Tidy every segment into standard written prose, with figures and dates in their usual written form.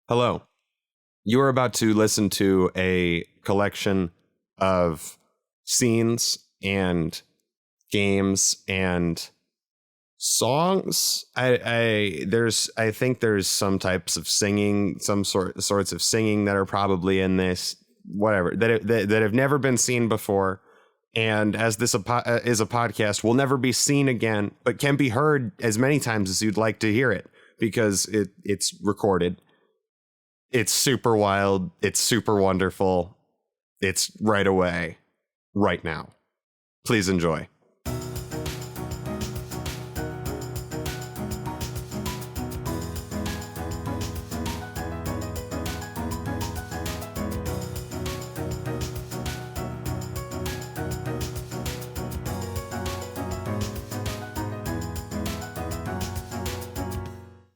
Hello. You are about to listen to a collection of scenes and games and songs. I think there's some types of singing, sorts of singing that are probably in this, whatever, that have never been seen before. And as this is a podcast, will never be seen again, but can be heard as many times as you'd like to hear it because it's recorded. It's super wild. It's super wonderful. It's right away, right now. Please enjoy.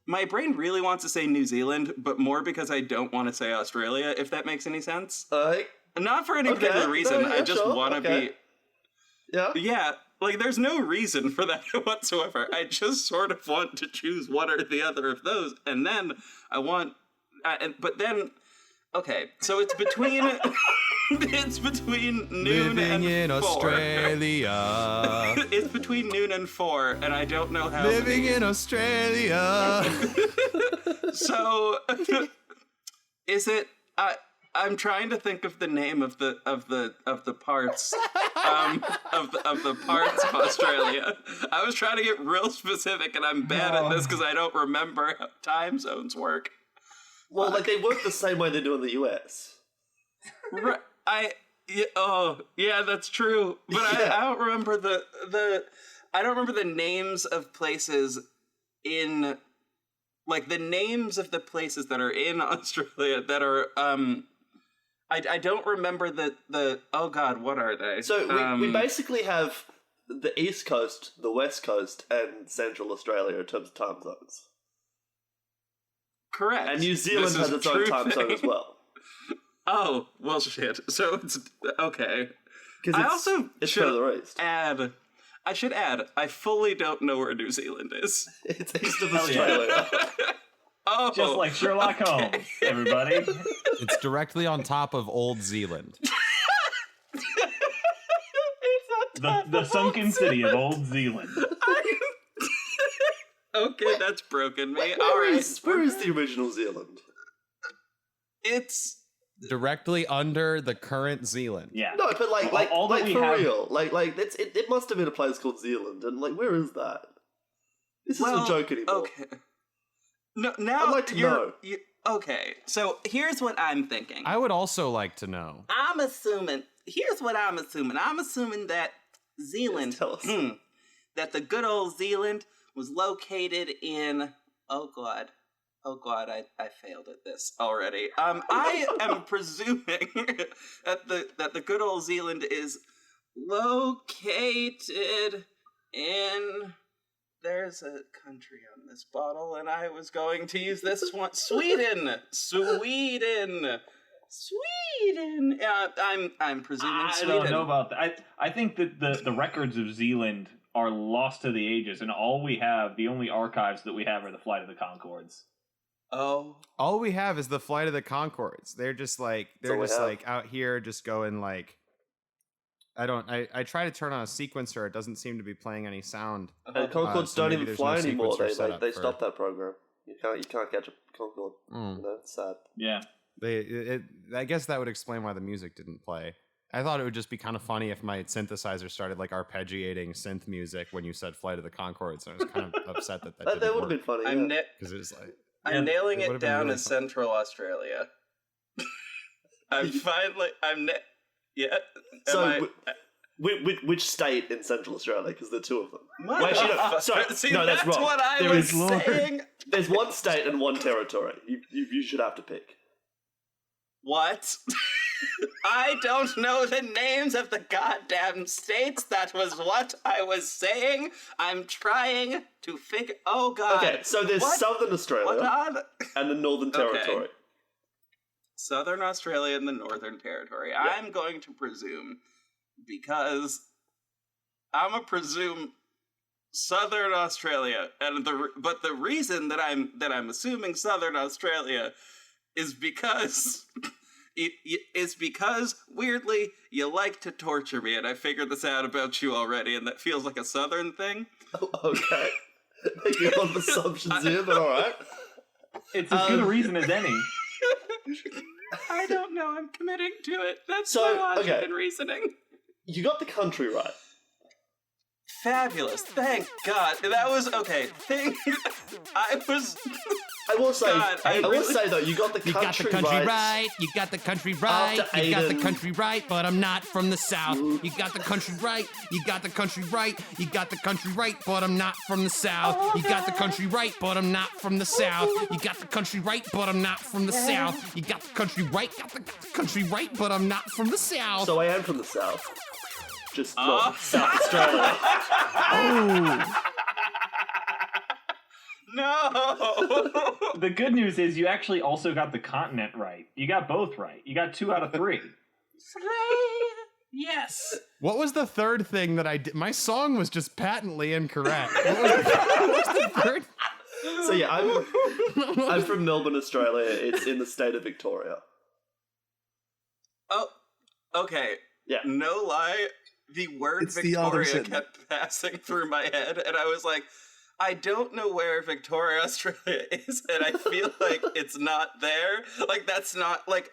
My brain really wants to say New Zealand, but more because I don't want to say Australia, if that makes any sense. Not for any particular reason. No, yeah, I just want to be... Yeah, like, there's no reason for that whatsoever. I just sort of want to choose one or the other of those, and then I want... Okay, so it's between... It's between noon Living and in 4. Australia. It's between noon and 4, and I don't know how. Living in Australia. So, is it? I'm trying to think of the name of the parts of the parts of Australia. I was trying to get real specific, and I'm bad at this because I don't remember how time zones work. well, like they work the same way they do in the US. Right. Yeah, that's true. But Yeah. I don't remember I don't remember the names of places in, like, the names of the places that are in Australia that are, I don't remember the oh god, what are they? So we basically have the East Coast, the West Coast, and Central Australia in terms of time zones. Correct. And New Zealand This has is a its own true time zone thing. as well. Oh, well, shit. So it's, okay. Because I also it's should further east. I should add, I fully don't know where New Zealand is. It's east of Hell yeah. Australia. Oh, Just like Sherlock Holmes, everybody. It's directly on top of Old Zealand. The sunken city of Old Zealand. Okay, that's broken me. Where All right. where is the original Zealand? It's Directly under the current Zealand. Yeah. No, but All that like we for have- real. It must have been a place called Zealand, and like where is that? This isn't a joke anymore. Okay. No, now I'd like to know. Okay, so here's what I'm thinking. I would also like to know. I'm assuming. Here's what I'm assuming. I'm assuming that Zealand, Yes, tell us. that the good old Zealand was located in. Oh god, I failed at this already. I am presuming that the good old Zealand is located in. There's a country on this bottle, and I was going to use this one. Sweden. I'm presuming I Sweden. don't know about that. I think that the records of Zealand are lost to the ages, and all we have, the only archives that we have, are the Flight of the Conchords. Oh. All we have is the Flight of the Conchords. They're just like out here just going like I try to turn on a sequencer, it doesn't seem to be playing any sound. And Concords so don't maybe even there's fly no anymore. sequencer set up They for- stopped that program. You can't catch a Concorde. Mm. You know, it's sad. Yeah. I guess that would explain why the music didn't play. I thought it would just be kind of funny if my synthesizer started like arpeggiating synth music when you said Flight of the Conchords, and I was kind of upset that That didn't would have work. been funny. I'm Yeah. Because it was like I'm nailing it it would've been down really as fun. Central Australia. Yeah. So, which state in Central Australia? Because there are two of them. What Well, actually, the no, fuck? sorry, See, no, that's wrong. what I There was is saying. There's one state and one territory. You should have to pick. What? I don't know the names of the goddamn states. That was what I was saying. I'm trying to figure. Oh god. Okay, so there's What? Southern Australia What on? and the Northern Territory. Southern Australia and the Northern Territory. I'm going to presume, because I'm gonna presume Southern Australia, and the reason that I'm assuming Southern Australia is because weirdly you like to torture me, and I figured this out about you already, and that feels like a Southern thing. Oh, okay. Making a lot of assumptions here, but all right. It's as good a reason as any. I don't know. I'm committing to it. That's So, my logic okay. and reasoning. You got the country right. Fabulous. Thank God. That was okay. I will say, God, I will really- say though, you got the You got country, the country right. You got the country right. After You got the Aiden- country right, but I'm not from the South. You got the country right. You got the country right. You got the country right, but I'm not from the South. You got the country right, but I'm not from the South. You got the country right, but I'm not from the South. You got the country right. Got the country right, but I'm not from the South. So I am from the South. Just not South Australia. Oh. No. The good news is you actually also got the continent right. You got both right. You got 2 out of 3. Yes. What was the third thing that I did? My song was just patently incorrect. What was the third? So yeah, I'm from Melbourne, Australia. It's in the state of Victoria. Oh, okay. Yeah. No lie, the word It's the other Victoria Sydney. kept passing through my head, and I was like, I don't know where Victoria, Australia is, and I feel like it's not there. Like, that's not, like,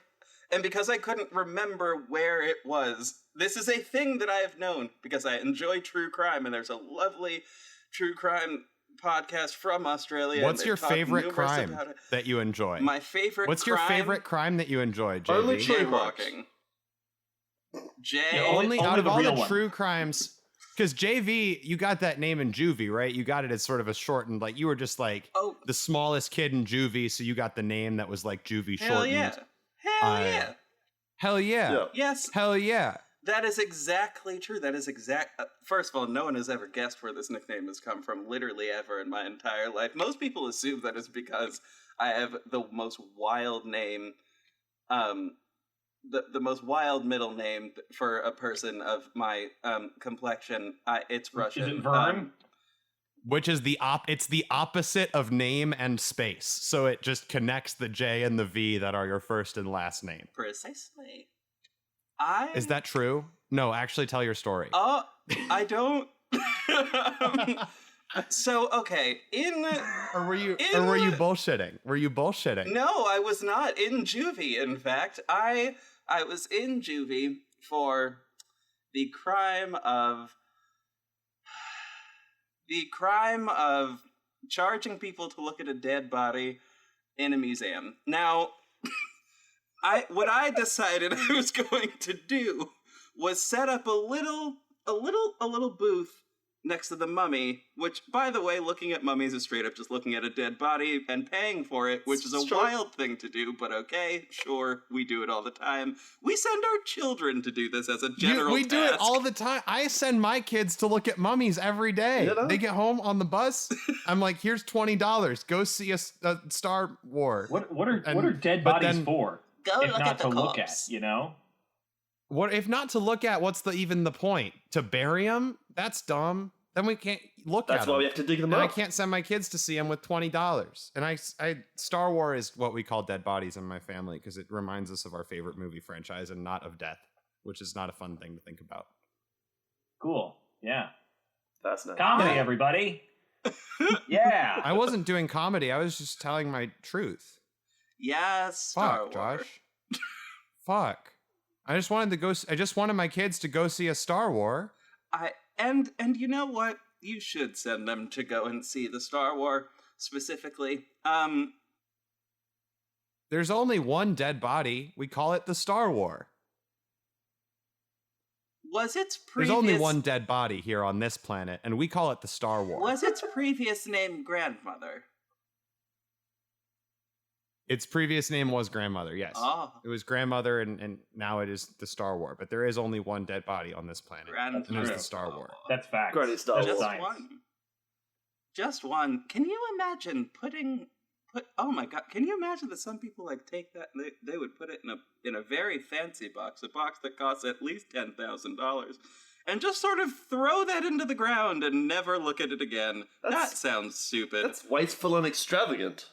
and because I couldn't remember where it was, this is a thing that I have known, because I enjoy true crime, and there's a lovely true crime podcast from Australia. What's and your they talk favorite numerous crime about it. that you enjoy? My favorite What's crime? your favorite crime that you enjoy, JV? Only true Jaywalking. Yeah, Only Only out of the all real the one. true crimes, because JV, you got that name in juvie, right? You got it as sort of a shortened, like you were just like Oh. the smallest kid in juvie, so you got the name that was like juvie Hell shortened. yeah. Hell Uh, yeah. Hell yeah. Yeah. Yes, Hell yeah. that is exactly true. That is first of all, no one has ever guessed where this nickname has come from, literally ever in my entire life. Most people assume that it's because I have the most wild name, the most wild middle name for a person of my complexion. It's Russian. Is it Vern? Which is it's the opposite of name and space. So it just connects the J and the V that are your first and last name. Precisely. Is that true? No, actually tell your story. Oh, I don't. So okay, Or were you bullshitting? Were you bullshitting? No, I was not in juvie. In fact, I was in juvie for the crime of charging people to look at a dead body in a museum. Now, what I decided I was going to do was set up a little booth next to the mummy, which, by the way, looking at mummies is straight up just looking at a dead body and paying for it, which is a Sure. wild thing to do, but okay, sure, we do it all the time. We send our children to do this as a general We do it task. all the time. I send my kids to look at mummies every day. You know? They get home on the bus. I'm like, here's $20. Go see a Star War. What are dead but bodies then- for? Go If look not at the to look at, corpse. you know? What if not to look at? What's even the point? To bury them? That's dumb. Then we can't look at That's them. why we have to dig them And I up. can't send my kids to see them with $20. And I Star War is what we call dead bodies in my family because it reminds us of our favorite movie franchise and not of death, which is not a fun thing to think about. Cool. Yeah. Fascinating. Comedy, Yeah. everybody. Yeah. I wasn't doing comedy. I was just telling my truth. Yes, Star Fuck, Wars. Josh. Fuck. I just wanted my kids to go see a Star War. And you know what? You should send them to go and see the Star Wars specifically. There's only one dead body. We call it the Star War. Was its There's previous only one dead body here on this planet, and we call it the Star War. Was its previous name Grandmother? Its previous name was Grandmother, yes. Oh, It was Grandmother, and now it is the Star War. But there is only one dead body on this planet, and it is Grandmother. the Star War. That's facts. Granny Star That's Wars. Just science. one. Just one. Can you imagine oh my god, can you imagine that some people like take that and they would put it in a very fancy box, a box that costs at least $10,000, and just sort of throw that into the ground and never look at it again. That That's- sounds stupid. That's wasteful and extravagant.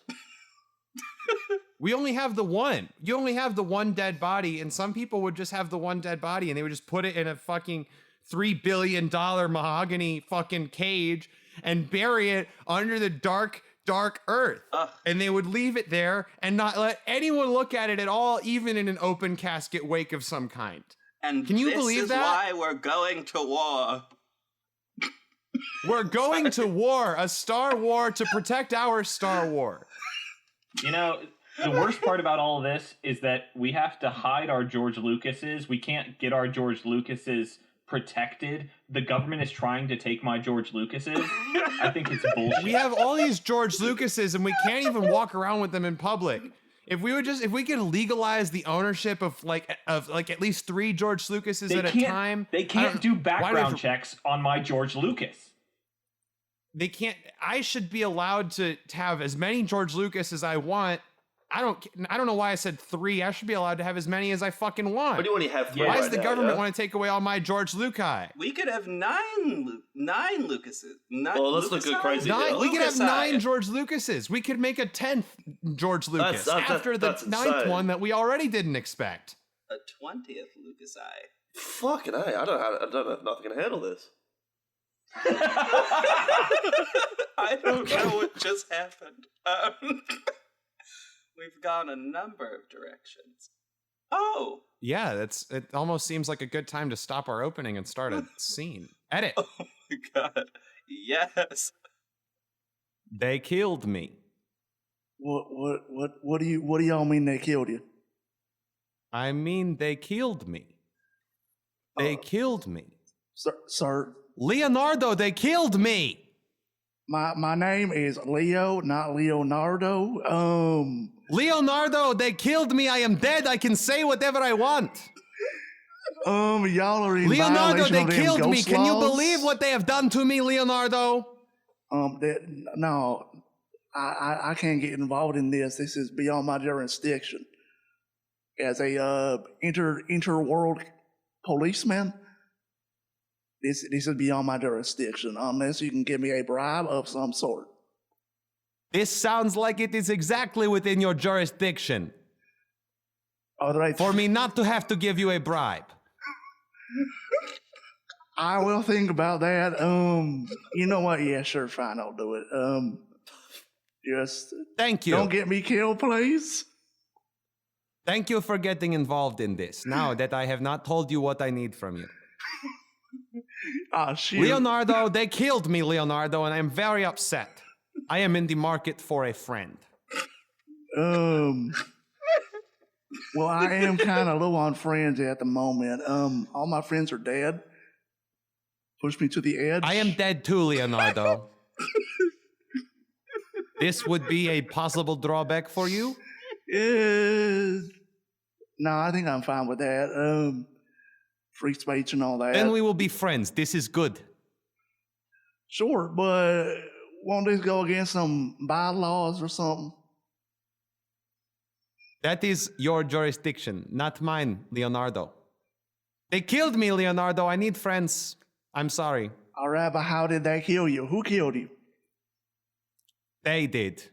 We only have the one. You only have the one dead body, and some people would just have the one dead body, and they would just put it in a fucking $3 billion mahogany fucking cage and bury it under the dark earth. And they would leave it there and not let anyone look at it at all, even in an open casket wake of some kind. And can you believe that? This is why we're going to war. We're going to war, a Star War to protect our Star War. You know, the worst part about all of this is that we have to hide our George Lucases. We can't get our George Lucases protected. The government is trying to take my George Lucases. I think it's bullshit. We have all these George Lucases and we can't even walk around with them in public. If we could legalize the ownership of at least 3 George Lucases at a time. They can't do background checks on my George Lucas. They can't. I should be allowed to have as many George Lucas as I want. I don't know why I said 3. I should be allowed to have as many as I fucking want. But you only have 3. Why right does the now, government want to take away all my George Lucas? We could have 9 Lucases. Well, let's look at crazy. We could have 9 George Lucases. We could make a 10th George Lucas after the 9th one that we already didn't expect. A 20th Lucasi. Fucking A. I don't know if nothing can handle this. I don't know what just happened. We've gone a number of directions. Oh! Yeah, it almost seems like a good time to stop our opening and start a scene. Edit. Oh my god. Yes. They killed me. What do y'all mean they killed you? I mean they killed me. They killed me. Sir. Leonardo, they killed me. My name is Leo, not Leonardo. Leonardo, they killed me. I am dead. I can say whatever I want. Y'all are in Leonardo, violation they of them killed me. ghost Can you laws. believe what they have done to me, Leonardo? No, I can't get involved in this. This is beyond my jurisdiction. As a interworld policeman, this is beyond my jurisdiction. Unless you can give me a bribe of some sort. This sounds like it is exactly within your jurisdiction. All right. For me not to have to give you a bribe. I will think about that. You know what? Yeah, sure, fine, I'll do it. Just thank you. Don't get me killed, please. Thank you for getting involved in this. Now that I have not told you what I need from you. Ah, shit. Leonardo, they killed me, Leonardo, and I am very upset. I am in the market for a friend. Well, I am kind of low on friends at the moment. All my friends are dead. Push me to the edge. I am dead too, Leonardo. This would be a possible drawback for you? No, I think I'm fine with that. Free speech and all that. Then we will be friends. This is good. Sure, but won't this go against some bylaws or something? That is your jurisdiction, not mine, Leonardo. They killed me, Leonardo. I need friends. I'm sorry. All right, but how did they kill you? Who killed you? They did.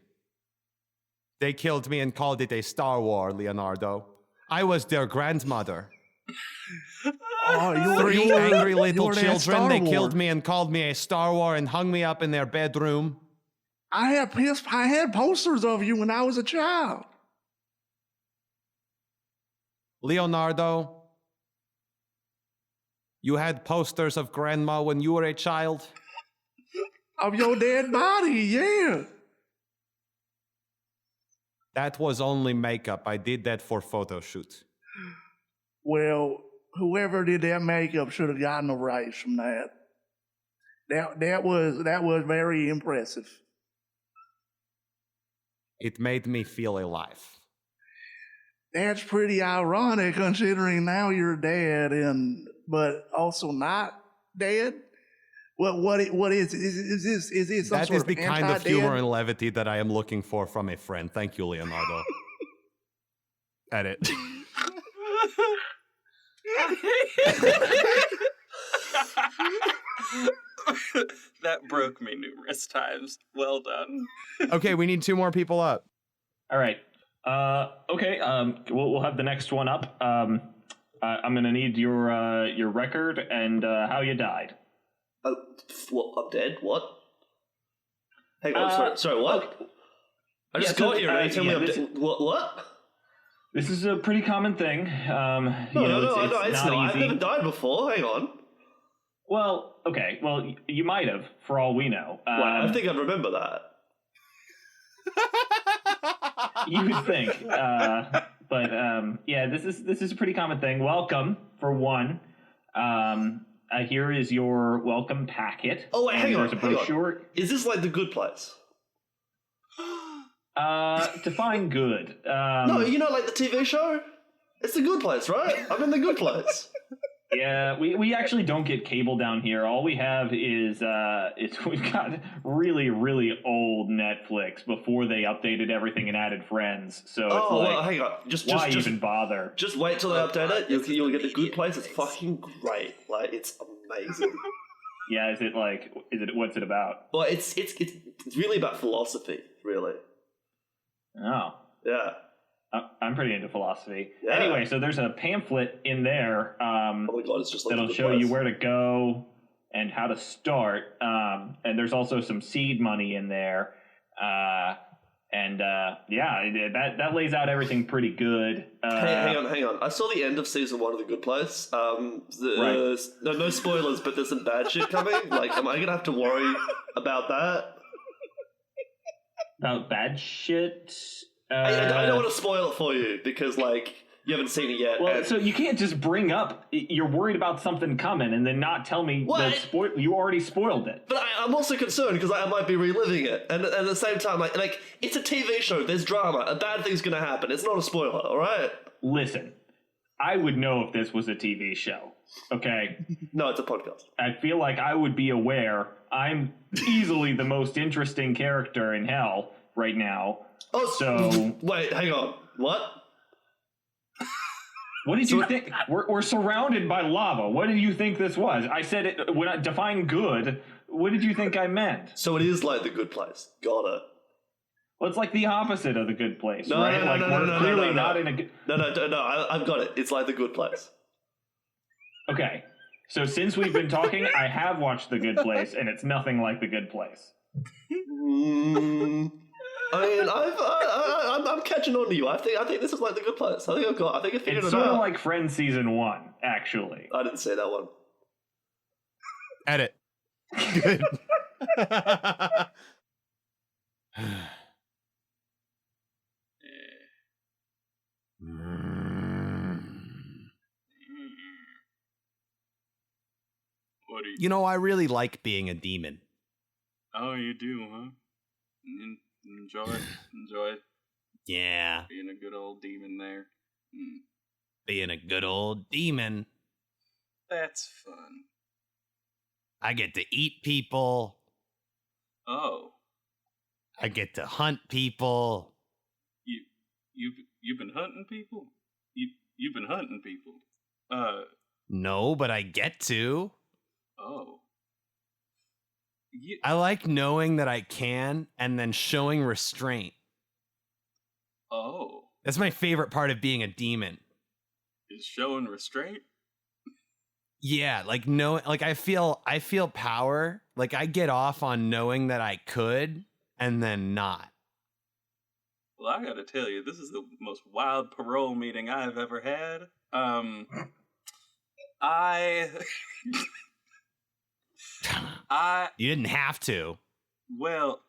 They killed me and called it a Star War, Leonardo. I was their grandmother. Oh, Three angry little children. They killed me and called me a Star War and hung me up in their bedroom. I had posters of you when I was a child. Leonardo, you had posters of Grandma when you were a child? Of your dead body, yeah. That was only makeup. I did that for photo shoot. Well, whoever did that makeup should have gotten a raise from that. That was very impressive. It made me feel alive. That's pretty ironic considering now you're dead but also not dead. What is this some that sort is the of kind of anti-dead? humor and levity that I am looking for from a friend. Thank you, Leonardo. Edit. That broke me numerous times. Well done. Okay, we need 2 more people up. All right. Okay. We'll have the next one up. I'm gonna need your record and how you died. Oh, what? I'm dead? What? Hang on, sorry, what? Okay. I just got here and you tell me I'm dead. What? This is a pretty common thing. No, it's not. I've never died before. Hang on. Well, okay. Well, you might have, for all we know. I think I'd remember that. You would think, but yeah, this is a pretty common thing. Welcome, for one. Here is your welcome packet. Oh wait, hang on. There's a brochure. Is this like The Good Place? Define good. No, like the TV show. It's The Good Place, right? I'm in The Good Place. Yeah, we actually don't get cable down here. All we have is we've got really, really old Netflix before they updated everything and added Friends. So it's well, hang on. Just even bother? Just wait till they update it. You'll get The Good Place. It's fucking great. Like, it's amazing. Yeah, what's it about? Well, it's really about philosophy, really. Oh. Yeah. I'm pretty into philosophy. Yeah. Anyway, so there's a pamphlet in there oh my God, it's just like that'll show you where to go and how to start. And there's also some seed money in there. That lays out everything pretty good. Hang on. I saw the end of season 1 of The Good Place. Right. No spoilers, but there's some bad shit coming. Like, am I gonna have to worry about that? About bad shit? I don't want to spoil it for you because, like, you haven't seen it yet. Well, so you can't just bring up you're worried about something coming and then not tell me that you already spoiled it. But I'm also concerned because I might be reliving it, and at the same time, like it's a TV show. There's drama. A bad thing's gonna happen. It's not a spoiler, all right? Listen, I would know if this was a TV show. Okay. No, it's a podcast. I feel like I would be aware. I'm easily the most interesting character in hell right now. Oh, so wait, hang on. What? What did you think? We're surrounded by lava. What did you think this was? I said it when I define good. What did you think I meant? So it is like The Good Place. Got it. Well, it's like the opposite of The Good Place, no, right? No, clearly not in a good. No. I've got it. It's like The Good Place. Okay, so since we've been talking, I have watched The Good Place, and it's nothing like The Good Place. I mean, I'm catching on to you. I think this is like The Good Place. I think I figured it out. It's sort of like Friends season 1, actually. I didn't say that one. Edit. Good. You know, I really like being a demon. Oh, you do, huh? Enjoy Yeah. being a good old demon there. Being a good old demon. That's fun. I get to eat people. Oh, I get to hunt people. you've been hunting people? You've been hunting people? No, but I get to. Oh. I like knowing that I can and then showing restraint. Oh. That's my favorite part of being a demon. Is showing restraint? Yeah, like I feel power. Like I get off on knowing that I could and then not. Well, I gotta tell you, this is the most wild parole meeting I've ever had. You didn't have to. Well,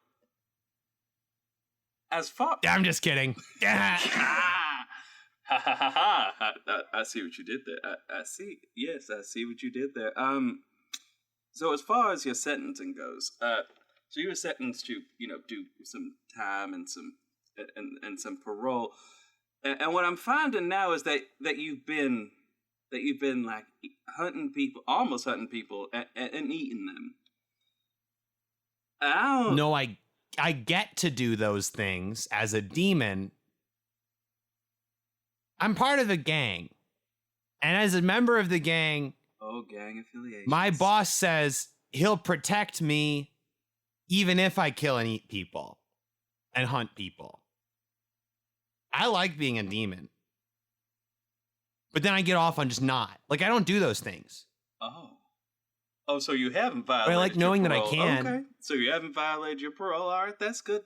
as far... I'm just kidding. I see what you did there. I see. Yes, I see what you did there. So as far as your sentencing goes, so you were sentenced to, do some time and some parole. And what I'm finding now is that you've been like hunting people, almost hunting people, and eating them. No, I get to do those things as a demon. I'm part of a gang. And as a member of the gang, gang affiliation. My boss says he'll protect me even if I kill and eat people and hunt people. I like being a demon. But then I get off on just not. Like, I don't do those things. Oh, so you haven't violated I like knowing your that I parole. can. Okay, so you haven't violated your parole. All right, that's good.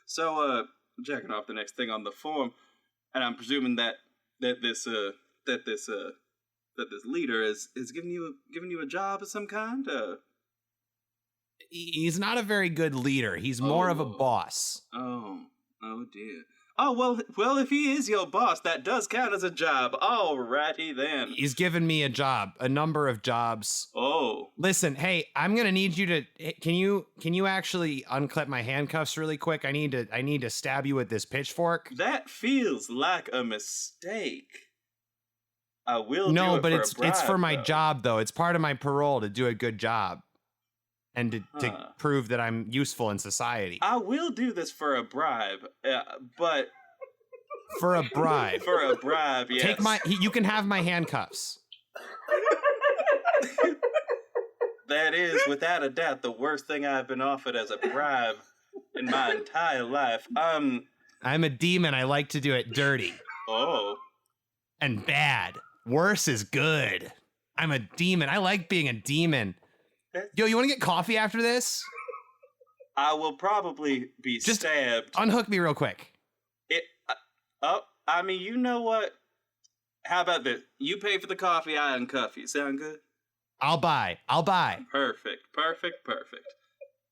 So, checking off the next thing on the form, and I'm presuming that this leader is giving you a job of some kind. He's not a very good leader. He's more of a boss. Oh dear. Oh, well, if he is your boss, that does count as a job. Alrighty then. He's given me a job, a number of jobs. Oh. Listen, hey, I'm gonna need you to. Can you actually unclip my handcuffs really quick? I need to stab you with this pitchfork. That feels like a mistake. I will. No, do it but for a it's bribe, for my though. job though. It's part of my parole to do a good job, and to prove that I'm useful in society. I will do this for a bribe, but For a bribe. for a bribe, yes. You can have my handcuffs. That is, without a doubt, the worst thing I've been offered as a bribe in my entire life. I'm a demon. I like to do it dirty Oh. and bad. Worse is good. I'm a demon. I like being a demon. Yo, you want to get coffee after this? I will probably be Just stabbed. Unhook me real quick. I mean, you know what? How about this? You pay for the coffee, I uncuff you. Sound good? I'll buy. Perfect.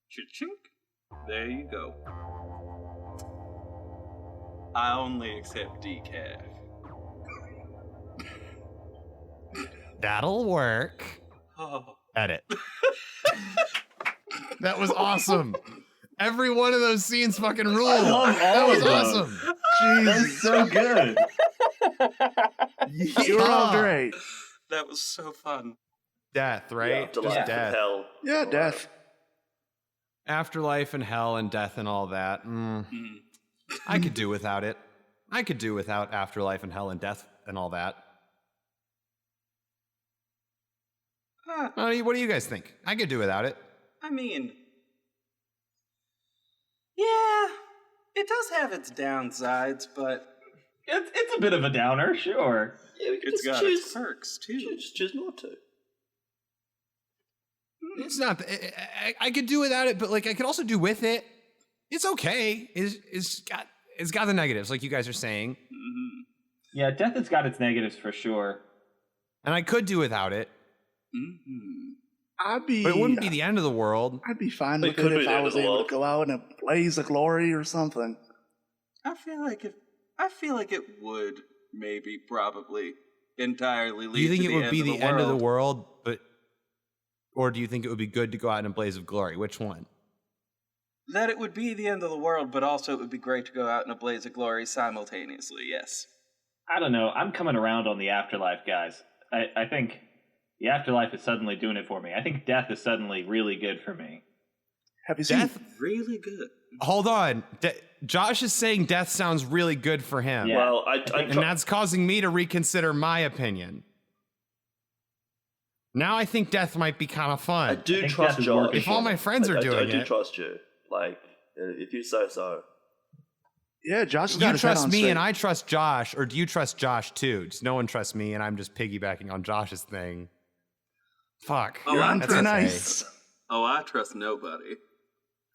Cha-chink. There you go. I only accept decaf. That'll work. Oh. Edit. That was awesome. Every one of those scenes fucking ruled. I love That all was of them. awesome. That's so good. You were all great. That was so fun. Death, right? Afterlife Just and death. hell. Yeah, death. Afterlife and hell and death and all that. I could do without it. I could do without afterlife and hell and death and all that. What do you guys think? I could do without it. I mean, yeah, it does have its downsides, but It's a bit of a downer, sure. Yeah, we could it's just got choose, its perks too. just choose not to. It's not. I could do without it, but like I could also do with it. It's okay. It's got the negatives, like you guys are saying, Mm-hmm. Yeah, death has got its negatives for sure. and I could do without it, I'd be. but it wouldn't be the end of the world. I'd be fine It with could it be if the I end was of the able world. to go out in a blaze of glory or something. I feel like it would maybe probably entirely lead Do you think to it would be the end of the world. world, or do you think it would be good to go out in a blaze of glory? Which one? That it would be the end of the world, but also it would be great to go out in a blaze of glory simultaneously, yes. I don't know. I'm coming around on the afterlife, guys. I think the afterlife is suddenly doing it for me. I think death is suddenly really good for me. Have you seen? Death? Really good. Hold on. Josh is saying death sounds really good for him. Yeah. Well, And that's causing me to reconsider my opinion. Now I think death might be kind of I fun. do think trust death is Josh. working. If all my friends are I doing do it, trust you. Like, if you say so. Yeah, Josh has got you his head trust on me straight. and I trust Josh, or do you trust Josh too? Just no one trusts me and I'm just piggybacking on Josh's thing. Fuck. Oh, I'm That's Pretty okay. nice. Oh, I trust nobody.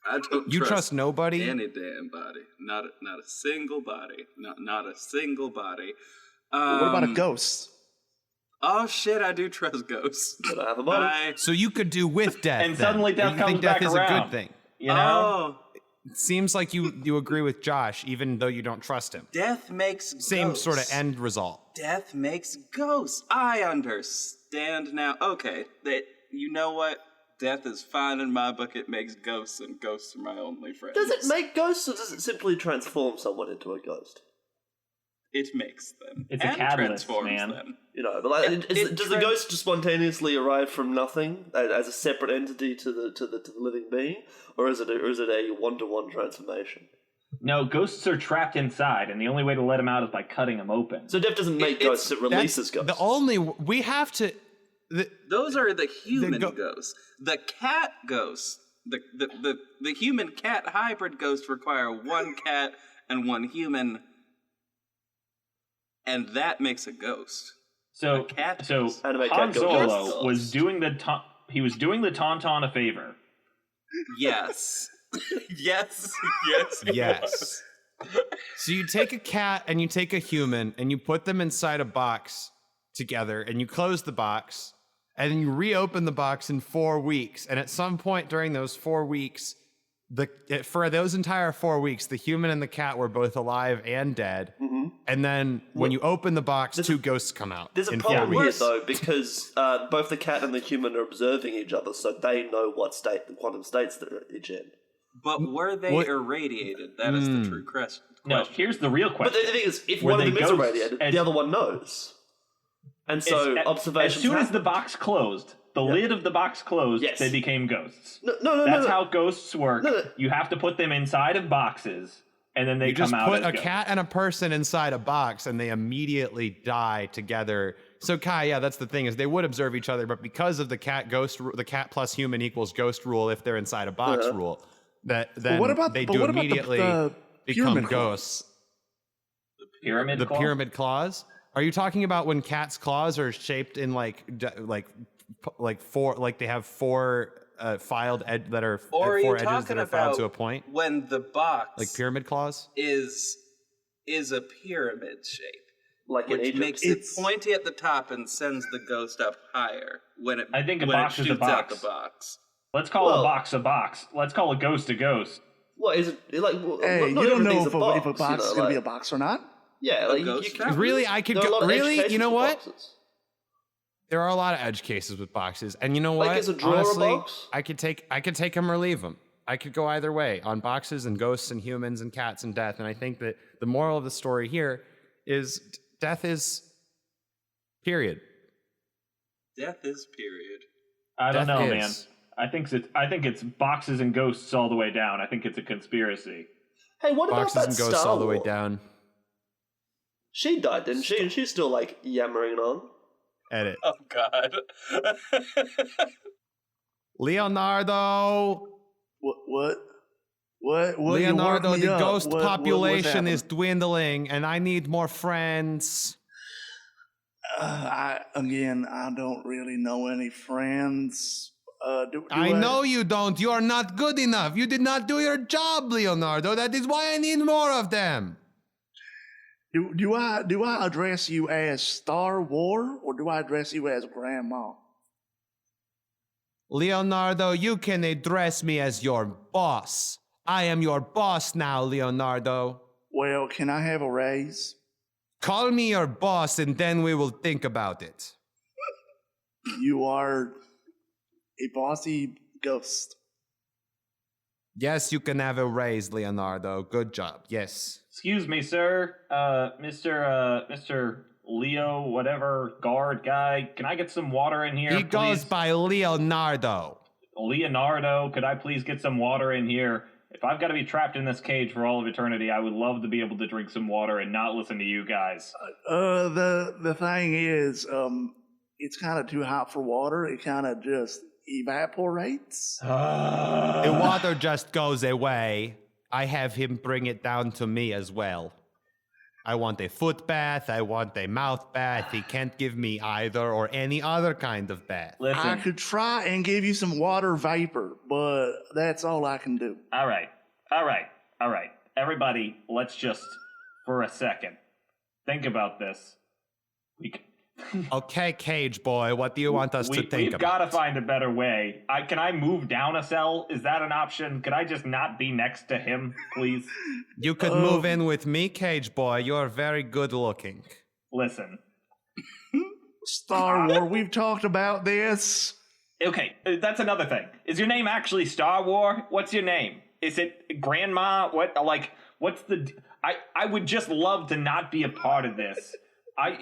I don't You trust nobody? any damn body. Not a single body. Not a single body. What about a ghost? Oh shit, I do trust ghosts. But I have a body. So you could do with death. And then. suddenly death you comes think death back is a around. good thing. You know? Oh, It seems like you agree with Josh, even though you don't trust him. death makes Same ghosts. sort of end result. Death makes ghosts. I understand now. Okay, you know what? Death is fine in my book. It makes ghosts, and ghosts are my only friends. Does it make ghosts, or does it simply transform someone into a ghost? It makes them. It's a and catalyst, transforms man. them. You know, but like, It does the ghost just spontaneously arrive from nothing as a separate entity to the living being, or is it a one-to-one transformation? No, ghosts are trapped inside, and the only way to let them out is by cutting them open. So death doesn't make It's- ghosts; it releases ghosts. The only we have to. Those are the human go- ghosts. The cat ghosts, the human cat hybrid ghosts require one cat and one human and that makes a ghost. So, A cat so ghost. Anime cat Han ghost. Solo was doing the Tauntaun a favor. Yes. yes. Yes. So you take a cat and you take a human and you put them inside a box together and you close the box and then you reopen the box in 4 weeks. And at some point during those 4 weeks, for those entire 4 weeks, the human and the cat were both alive and dead. Mm-hmm. And then when you open the box, 2 ghosts come out. There's a in problem 4 here, weeks. though, because both the cat and the human are observing each other, so they know what state the quantum states they're each in. But were they irradiated? That is the true question. No, here's the real But question. the thing is, if Were one of they them is ghosts irradiated, as- the other one knows. And so observations As soon as happen. the box closed, the lid of the box closed, Yes. they became ghosts. No, That's how ghosts work. No. You have to put them inside of boxes, and then they You come just out put as a ghosts. cat and a person inside a box and they immediately die together. So Kai, yeah, that's the thing is they would observe each other, but because of the cat plus human equals ghost rule, if they're inside a box rule, then they do immediately the become pyramid ghosts. Pyramid The claw? pyramid claws? Are you talking about when cats' claws are shaped in like four, like they have four filed that are Or are you four edges talking that are filed about to a point, when the box like pyramid claws? is a pyramid shape, like in which Egypt. makes it pointy at the top and sends the ghost up higher when it I think a when box it is a shoots out box. the box. Let's call Well- a box a box. Let's call a ghost a ghost. What is it like? Hey, not you don't know everything's if a box is going to be a box or not. Yeah, A like ghost you trap? Really, I could there are a go. lot of edge Really, cases you know for what? boxes. There are a lot of edge cases with boxes, and you know what? Like, is a drawer a Honestly, box? I could take them or leave them. I could go either way on boxes and ghosts and humans and cats and death. And I think that the moral of the story here is death is period. Death is period. I don't Death know, is. man. I think it's boxes and ghosts all the way down. I think it's a conspiracy. Hey, what Boxes about that and ghosts Star all the way War? down. She died, didn't she? And she's still like yammering on. Edit. Oh God. Leonardo. What? Leonardo, the ghost what's population happening? is dwindling, and I need more friends. I don't really know any friends. I know you don't. You are not good enough. You did not do your job, Leonardo. That is why I need more of them. Do I address you as Star War or do I address you as Grandma? Leonardo, you can address me as your boss. I am your boss now, Leonardo. Well, can I have a raise? Call me your boss and then we will think about it. You are a bossy ghost. Yes, you can have a raise, Leonardo. Good job. Yes. Excuse me, sir. Mr. Leo, whatever, guard guy. Can I get some water in here, He goes please? by Leonardo. Leonardo, could I please get some water in here? If I've got to be trapped in this cage for all of eternity, I would love to be able to drink some water and not listen to you guys. The thing is, it's kind of too hot for water. It kind of just evaporates. The water just goes away. I have him bring it down to me as well. I want a foot bath. I want a mouth bath. He can't give me either or any other kind of bath. I Listen, could try and give you some water vapor, but that's all I can do. all right. Everybody, let's just, for a second, think about this. Okay, Cage Boy, what do you want us to think We've about? got to find a better way. Can I move down a cell? Is that an option? Could I just not be next to him, please? You could move in with me, Cage Boy. You're very good looking. Listen. Star War, we've talked about this. Okay, that's another thing. Is your name actually Star War? What's your name? Is it Grandma? What's the... I would just love to not be a part of this. I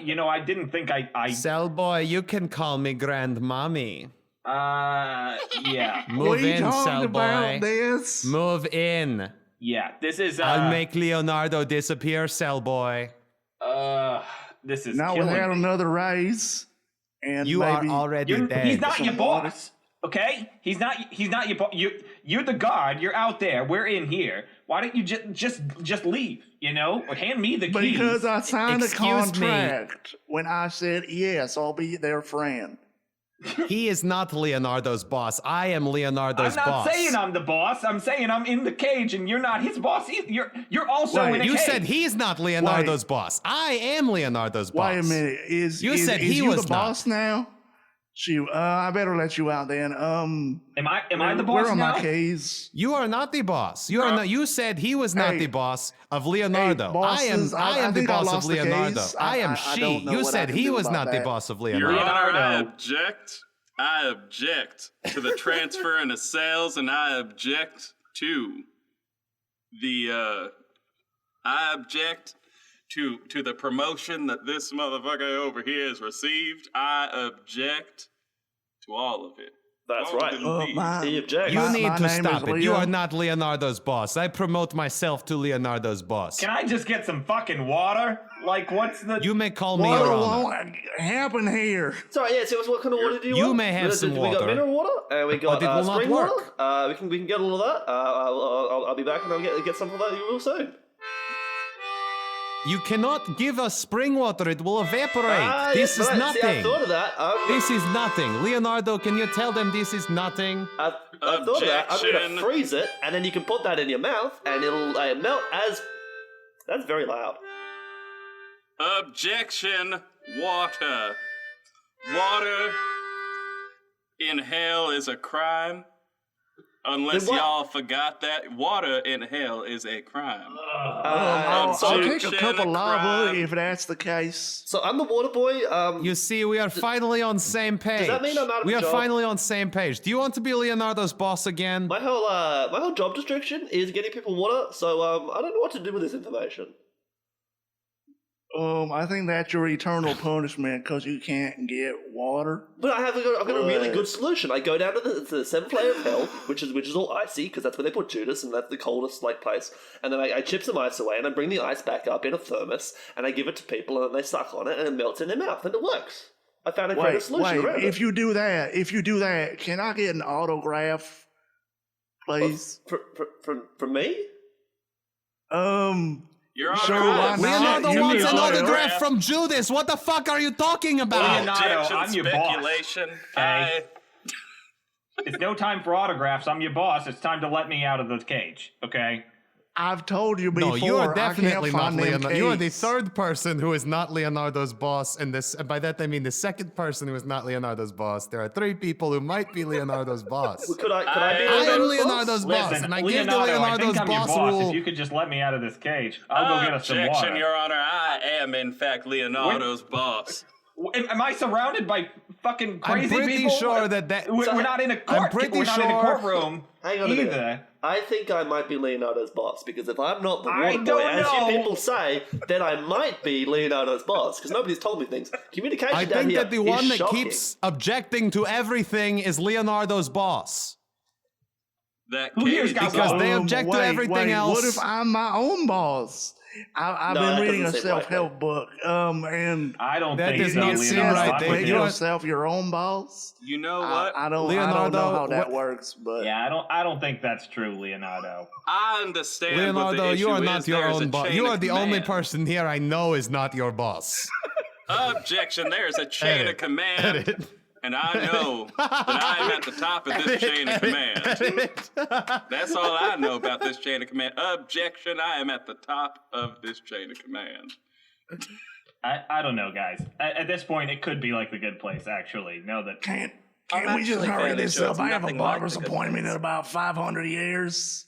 didn't think I Cell Boy, you can call me Grandmommy. yeah. Move we in, talked Cell about Boy. this. Move in. Yeah, this is, I'll make Leonardo disappear, Cell Boy. this is Now killing without me. another raise, and You are maybe already dead. He's not Some your water. boss. Okay, he's not your boss. You're the guard. You're out there. We're in here. Why don't you just leave? You know, or hand me the keys. Because I signed a Excuse me. contract when I said yes, I'll be their friend. He is not Leonardo's boss. I am Leonardo's I'm boss. not saying I'm the boss. I'm saying I'm in the cage, and you're not his boss. You're also Wait, in a You cage. said he's not Leonardo's boss. I am Leonardo's boss. Wait a minute. You said he you was the boss now? Shoot, I better let you out then. Am I the boss where are now? my keys? You are not the boss. You are not. You said he was not Hey. the boss of Leonardo. bosses, I am the think I boss of lost the Leonardo. case. I am I she. don't know You what I said can he do was about not the that. boss of Your Leonardo. Honor, I Leonardo. object. I object to the transfer into sales, and I object to the I object to the promotion that this motherfucker over here has received. I object to all of it. That's All of right. it indeed. He objects. You My need to name stop is it. You Leo. are not Leonardo's boss. I promote myself to Leonardo's boss. Can I just get some fucking water? Like, what's the? You may call me What your honor. won't happen here? Sorry, yeah. So what kind of water do you You want? may have some We got water. mineral water, and we got But it will not spring work. water. We can get all of that. I'll be back, and I'll get some of that real soon. You cannot give us spring water. It will evaporate. Ah, this yes, is right. nothing. See, I thought of that. This is nothing. Leonardo, can you tell them this is nothing? I thought of that. I'm Objection. gonna freeze it, and then you can put that in your mouth, and it'll melt as. That's very loud. Objection. Water. Water in hell is a crime. Unless Then what- y'all forgot that water in hell is a crime. I'll take a Objection, cup of lava crime. if that's the case. So I'm the water boy. You see, we are finally on same page. that mean I'm out of We a are job? finally on same page. Do you want to be Leonardo's boss again? my whole job description is getting people water. So I don't know what to do with this information. I think that's your eternal punishment because you can't get water. But I've got a really good solution. I go down to the seventh layer of hell, which is all icy because that's where they put Judas, and that's the coldest place. And then I chip some ice away, and I bring the ice back up in a thermos, and I give it to people, and then they suck on it, and it melts in their mouth, and it works. I found a creative solution around it. If you do that, can I get an autograph, please? From me? Your Honor, Sure, I why object. not? Leonardo You wants need an an autograph from Judas. What the fuck are you talking about? Leonardo, Objection, I'm your boss. speculation. Okay. It's no time for autographs. I'm your boss. It's time to let me out of the cage. Okay. I've told you No, before. you are definitely I can't not find them Leonardo. You are the keys. third person who is not Leonardo's boss, and by that I mean the second person who is not Leonardo's boss. There are 3 people who might be Leonardo's boss. Could I be I am Leonardo's boss, Listen, and I give the Leonardo, I Leonardo's think I'm your boss boss. rule. If you could just let me out of this cage, I'll go get us some Objection, water. Your Honor. I am, in fact, Leonardo's boss. Am I surrounded by fucking crazy I'm pretty people? sure that We're not in a court. I'm pretty we're not in a sure- courtroom Hang on a either. minute. I think I might be Leonardo's boss because if I'm not the I water boy, don't as you know. people say, then I might be Leonardo's boss because nobody's told me things. Communication I down think here that the is one that shocking. keeps objecting to everything is Leonardo's boss. That Who here's cage got is Because all- they object to everything else. What if I'm my own boss? I've No, been that reading a doesn't seem right, self-help book, and I don't That think does so, not it seem Leonardo. right. I'm They- with make you are- yourself your own boss. You know what? I don't know Leonardo, how that what- works, but Yeah, I don't think that's true, Leonardo. I understand. what Leonardo, the you are issue not is. your There's a own boss. chain You of are the only command. person here I know is not your boss. Objection. There's a chain of command. And I know that I am at the top of this chain of command. That's all I know about this chain of command. Objection, I am at the top of this chain of command. I don't know, guys. At this point, it could be like the good place, actually. Now that can't I'm we just actually hurry fairly this sure up? it's I have a nothing like barber's the good appointment place. in about 500 years.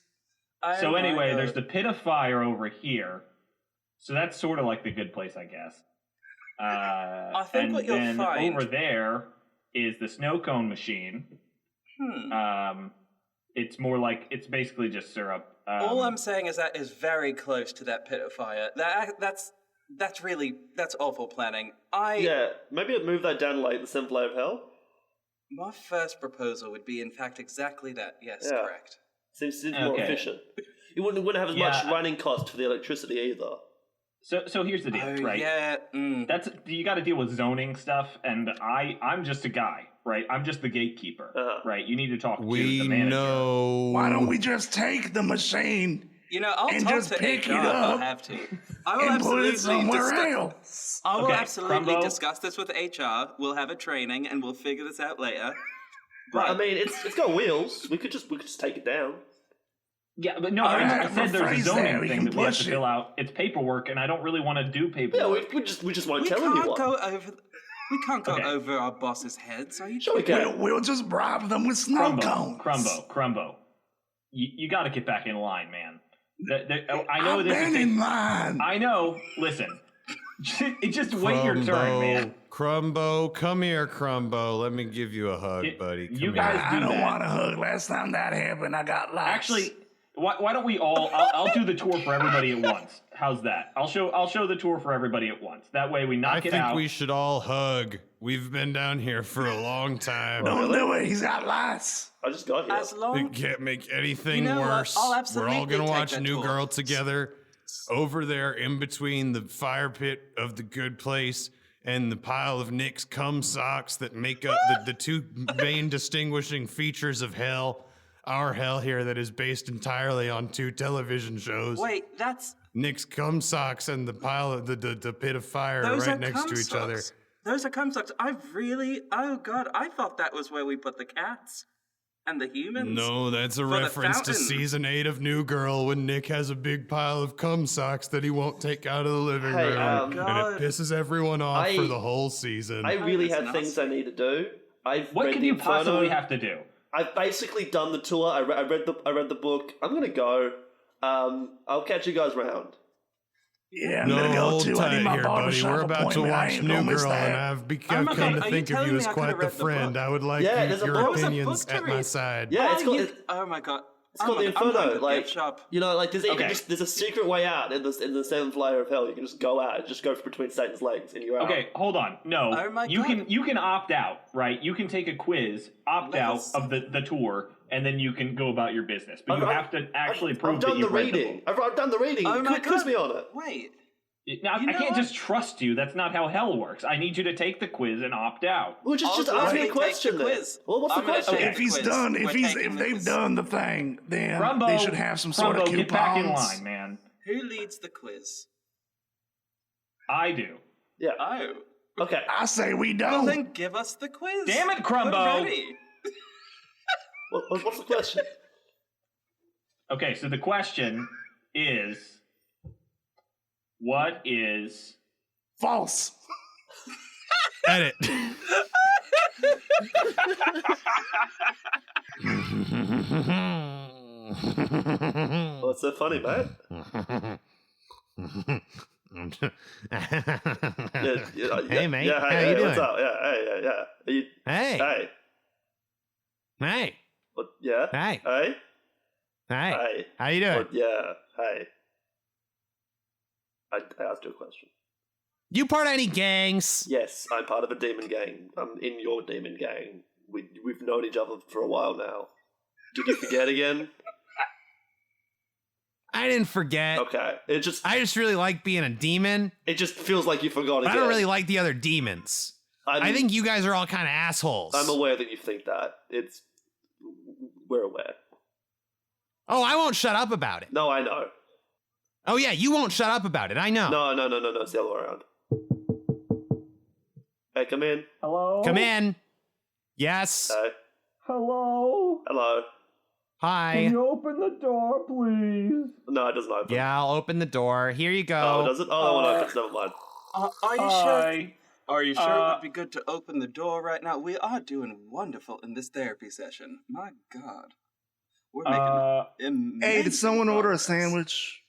So anyway, there's the pit of fire over here. So that's sort of like the good place, I guess. I think and what you'll then find- over there is the snow cone machine. It's more like it's basically just syrup. All I'm saying is that is very close to that pit of fire. That's awful planning. Yeah, maybe I'd move that down like the seventh layer of hell. My first proposal would be, in fact, exactly that. Yes, Yeah. correct. Seems more Okay. efficient. It wouldn't have as much Yeah. running cost for the electricity either. So here's the deal, right? Yeah. That's you got to deal with zoning stuff, and I'm just a guy, right? I'm just the gatekeeper, right? You need to talk to the manager. know. Why don't we just take the machine I'll and talk just to pick HR it if I up have to. I will and put absolutely it somewhere else? I will Okay, absolutely Crumbo. discuss this with HR. We'll have a training and we'll figure this out later. But I mean, it's got wheels. We could just take it down. Yeah, but no, Alright, I said there's a rephrase zoning that, we thing can that we have to push it. fill out. It's paperwork, and I don't really want to do Yeah, paperwork. we just won't We tell can't anyone. go over. We can't go Okay. over our boss's heads. Are you Sure we kidding? can. We'll just bribe them with snow cones. Crumbo. You got to get back in line, man. I know I've this been is. in line. I know. Listen, just wait your turn, man. Crumbo, come here, Crumbo. Let me give you a hug, buddy. Come you here. guys I do don't that. want a hug. Last time that happened, I got lost. Actually, why don't we all? I'll do the tour for everybody at once. How's that? I'll show the tour for everybody at once. That way we knock I it think out. we should all hug. We've been down here for a long time. don't do it. He's got lice. I just got here. It As long can't make anything You know what? worse. I'll We're absolutely all gonna take watch that New tour. Girl together over there in between the fire pit of the good place and the pile of Nick's cum socks that make up the two main distinguishing features of hell. Our hell here that is based entirely on two television shows. Wait, that's Nick's cum socks and the pile of the pit of fire those right are next cum to each socks. other. Those are cum socks. Oh god, I thought that was where we put the cats and the humans. No, that's a the reference to fountain. season 8 of New Girl when Nick has a big pile of cum socks that he won't take out of the living Hey, room. and God. it pisses everyone off I- for the whole season. I really that's have things I nasty. need to do. I've What read can the you Inferno. possibly have to do? I've basically done the tour. I read the book. I'm gonna go. I'll catch you guys round. Yeah, I'm no, gonna go hold too. I tight need my here, buddy. barbershop We're about to appointment. I watch ain't New gonna miss Girl, and that. I've my come God, to are think you of you telling as me I quite could've the read the friend. book? I would like Yeah, there's a your book. There's a opinions book to at my read. side. Yeah, Oh my god. It's called the I'm going Inferno. to the Like gift shop. like there's even Okay. just there's a secret way out in the seventh layer of hell. You can just go out and just go between Satan's legs and you're out. Okay, hold on. No, Oh my you God. can opt out, right? You can take a quiz, opt out of the tour, and then you can go about your business. But you have to actually prove I've that done the you've read the reading. book. I've done the reading. Oh my Quiz god. me on it. Wait. Now, You I know can't what? just trust you. That's not how hell works. I need you to take the quiz and opt out. Well, just I'll ask me gladly a take question the then. quiz. Well, what's I'm the gonna question? take If he's quiz. done, We're if taking the they've quiz. done the thing, then Crumbo, they should have some sort of Crumbo, get back in coupons. line, man. Who leads the quiz? I do. Yeah. Oh. Okay. I say we Well, don't. then give us the quiz. Damn it, Crumbo. We're ready. What's the question? Okay, so the question is, what is... False. Edit. What's so funny, mate? Hey, mate. Yeah, How hey, you doing? what's up? Yeah, hey. Are you, Hey. hey. Hey. What, yeah? Hey. Hey. Hey. Hey. How you doing? What, yeah. Hey. I asked you a question. You part of any gangs? Yes, I'm part of a demon gang. I'm in your demon gang. We've known each other for a while now. Did you forget again? I didn't forget. Okay. I just really like being a demon. It just feels like you forgot But again. I don't really like the other demons. I think you guys are all kind of assholes. I'm aware that you think that. We're aware. Oh, I won't shut up about it. No, I know. Oh, yeah, you won't shut up about it. I know. No. It's the other way around. Hey, come in. Hello? Come in. Yes. Hey. Hello? Hello. Hi. open the door, please? No, it doesn't open. Yeah, I'll open the door. Here you go. Oh, does it? Oh, that one opens. Never mind. Are you sure? Hi. Are you sure it would be good to open the door right now? We are doing wonderful in this therapy session. My God. We're making Hey, did someone order a progress. sandwich?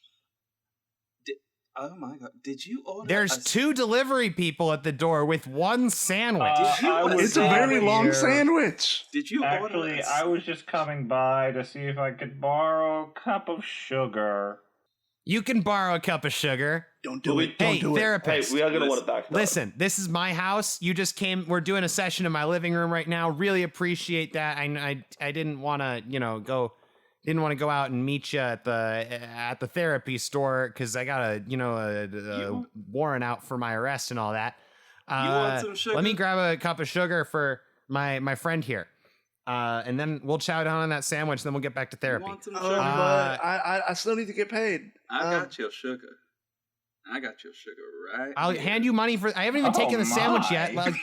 Oh my God. Did you order There's 2 delivery people at the door with 1 sandwich. It's a very long sandwich. Did you order Actually, this? I was just coming by to see if I could borrow a cup of sugar. You can borrow a cup of sugar. Don't do it. Hey, Don't do it. therapist. Hey, we are going to want it back. though. Listen, this is my house. You just came. We're doing a session in my living room right now. Really appreciate that. I didn't want to, didn't want to go out and meet you at the therapy store because I got a warrant out for my arrest and all that. You want some sugar? Let me grab a cup of sugar for my friend here. And then we'll chow down on that sandwich, then we'll get back to therapy. You want some But sugar? I still need to get paid. I got your sugar. I got your sugar right I'll here. hand you money for. I haven't even taken the sandwich yet. Like,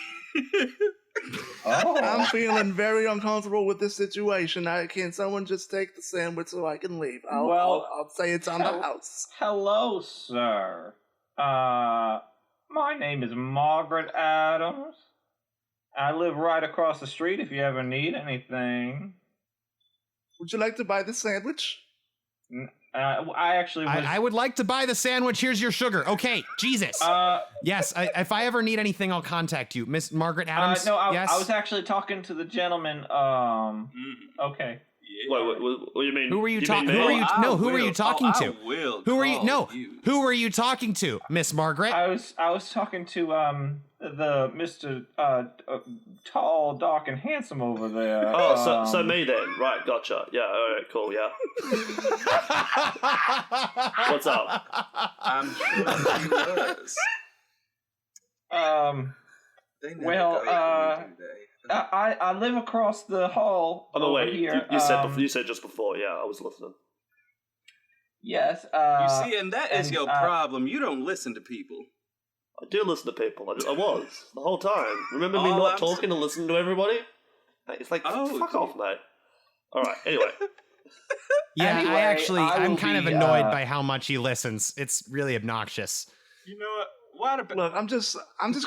I'm feeling very uncomfortable with this situation. Can someone just take the sandwich so I can leave? I'll say it's on the house. Hello, sir. My name is Margaret Adams. I live right across the street if you ever need anything. Would you like to buy the sandwich? I actually was... I would like to buy the sandwich. Here's your sugar. Okay, Jesus. Yes, if I ever need anything, I'll contact you. Miss Margaret Adams? Yes? I was actually talking to the gentleman. Okay. Yeah. What do you mean? Who were you talking? mean Who me? were you? No, who were you talking to? I will Who were you? call No, you. who were you talking to, Miss Margaret? I was talking to the Mr. Tall, dark, and handsome over there. Oh, so me then. Right, gotcha. Yeah, all right, cool, yeah. What's up? I'm sure he was. They never Well, go for me, do they? I live across the hall Oh, over wait, here. you said just before, yeah, I was listening. Yes. You see, and that is your problem. You don't listen to people. I do listen to people. I was the whole time. Remember me Oh, not I'm talking and listening to everybody? It's like, Oh, fuck dude. off, mate. All right, anyway. Yeah, Anyway, I'm will kind of be, annoyed by how much he listens. It's really obnoxious. You know what? What about... Look, I'm just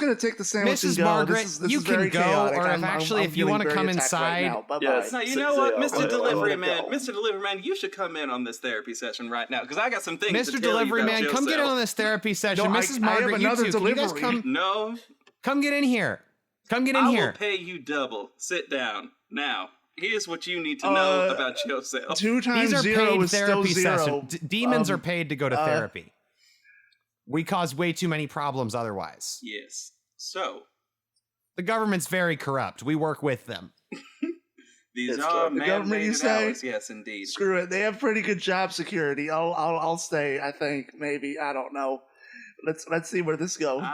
gonna take the sandwich Mrs. and go. Margaret, this you is can very go, chaotic. or I'm if you feeling want to very come attacked inside. Right now. Bye-bye. Yes. No, you know what, Mr. wait, Delivery wait, Man, wait. Mr. Delivery Man, you should come in on this therapy session right now because I got some things to Mr. tell Delivery you about Man, come get in yourself. on this therapy session. No, Mrs. I have Margaret, you another too. Can you guys delivery. No, come get in here? Come get in I here. will pay you double. Sit down now. Here's what you need to know about yourself. 2 times These are 0 paid is still therapy 0. sessions. Demons are paid to go to therapy. We cause way too many problems otherwise. Yes. So The government's very corrupt. We work with them. these It's are the government, you man-made say? hours. Yes, indeed. Screw it. They have pretty good job security. I'll stay. I think maybe I don't know. Let's see where this goes.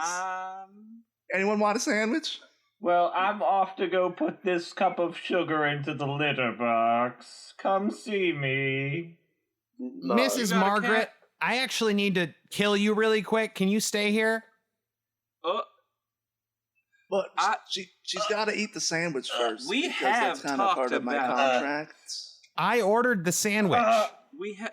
Anyone want a sandwich? Well, I'm off to go put this cup of sugar into the litter box. Come see me. No. Mrs. You got a Margaret, cat? I actually need to kill you really quick. Can you stay here? Oh, But she's got to eat the sandwich first. we because have that's kind of talked part of my about- contract. I ordered the sandwich. we have.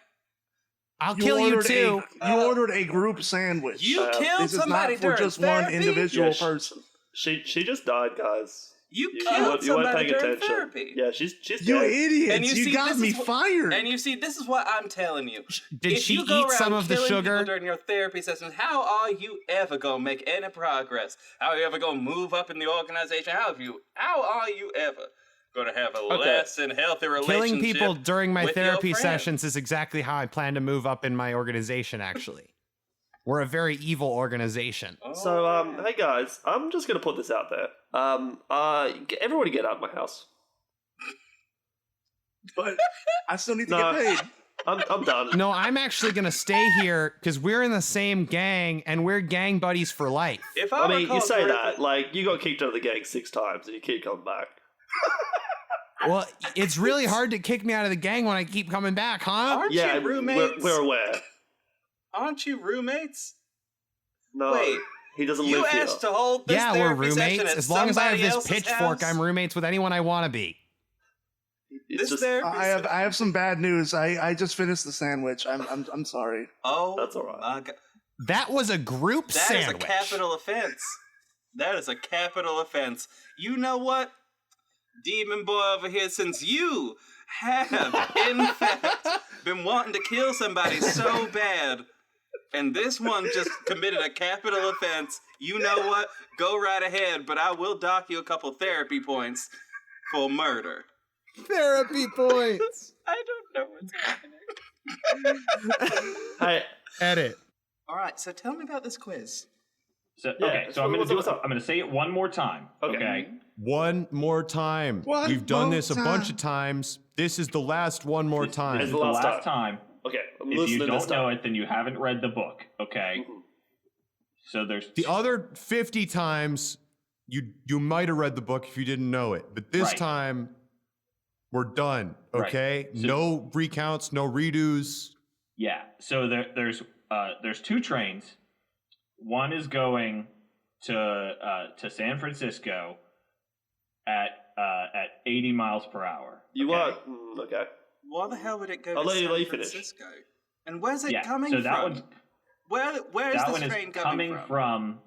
I'll kill you too. You ordered a group sandwich. You killed This is somebody not for during just one therapy? individual Yes. person. She just died, guys. You You killed weren't somebody paying during attention. therapy. Yeah, she's You dead. idiots! And you see, got this me is what- fired. And you see, this is what I'm telling you. Did If she you go eat some around of the killing sugar? people during your therapy sessions, how are you ever gonna make any progress? How are you ever gonna move up in the organization? How are you ever gonna have a less and healthy relationship? Killing people during my with your therapy friends? sessions is exactly how I plan to move up in my organization, actually. We're a very evil organization. So, hey guys, I'm just gonna put this out there. Everybody get out of my house. But I still need to No. get paid. I'm done. No, I'm actually going to stay here because we're in the same gang and we're gang buddies for life. If I mean, recall you say correctly- that, like, you got kicked out of the gang 6 times and you keep coming back. Well, it's really hard to kick me out of the gang when I keep coming back, huh? Aren't Yeah, you roommates? we're aware. Aren't you roommates? No, Wait, he doesn't you live here. asked to hold this Yeah, we're therapy session roommates. at As long as I have somebody this else's pitchfork, house? I'm roommates with anyone I want to be. It's This just, therapy I have some bad news. I just finished the sandwich. I'm sorry. Oh, That's all right. my God. That was a group That is sandwich. a capital offense. That is a capital offense. You know what? Demon boy over here, since you have, in fact, been wanting to kill somebody so bad, and this one just committed a capital offense, you know what? Go right ahead, but I will dock you a couple therapy points for murder. Therapy points. I don't know what's happening. hey, Edit. All right, so tell me about this quiz. So Yeah, okay, so I'm gonna say it one more time. Okay. One more time. One We've done more this a bunch of times. This is the last one more time. This is the last time. Okay, I'm If listening you this don't know time. it, then you haven't read the book. Okay. Mhm. So there's The other 50 times, you might have read the book if you didn't know it. But this Right. time, we're done, Right. okay? So- No recounts, no redos. Yeah. So there's two trains. One is going to San Francisco at 80 miles per hour. You okay? are okay. Why the hell would it go I'll to let you San finish. Francisco? And where's it Yeah. coming So that from? one's Where is that this one train is coming coming from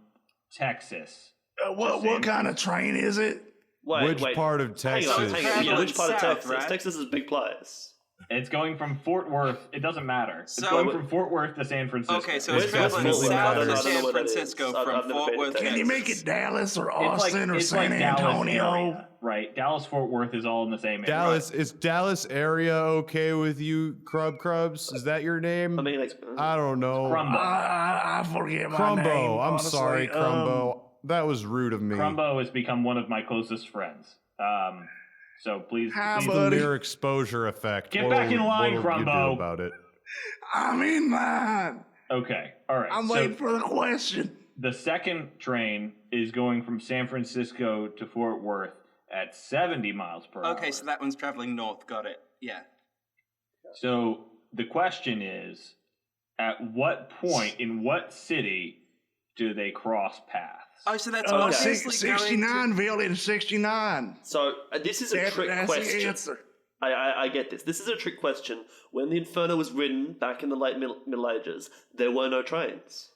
Texas. What kind of train is it? Wait, Which part of hang Texas? on. Yeah, which part of South, Texas? right? Texas is a big place. It's going from Fort Worth. It doesn't matter. It's So- going from Fort Worth to San Francisco. Okay, so Where's it's traveling definitely south matters. to I don't know San what that is. Francisco I've from never Fort been to Worth, Texas. Can you make it Dallas or It's like, Austin or it's like San Dallas Antonio? area, right? Dallas Fort Worth is all in the same area. Dallas, is Dallas area okay with you, Crubs? Is that your name? I mean, like, I don't know. Crumbo. I forget my name. Crumbo. I'm honestly. sorry, Crumbo. That was rude of me. Crumbo has become one of my closest friends. So please, Hi, please buddy. Mere exposure effect. Get back in line, what will you do Crumbo. about it? I'm in line. Okay, all right. I'm so waiting for the question. the second train is going from San Francisco to Fort Worth at 70 miles per hour. Okay, so that one's traveling north. Got it. Yeah. So the question is, at what point in what city do they cross paths? Oh, so that's obviously going to... 69, Village 69. so this is a trick That's the question. answer. I get this. This is a trick question. When the Inferno was written back in the late Middle Ages, there were no trains.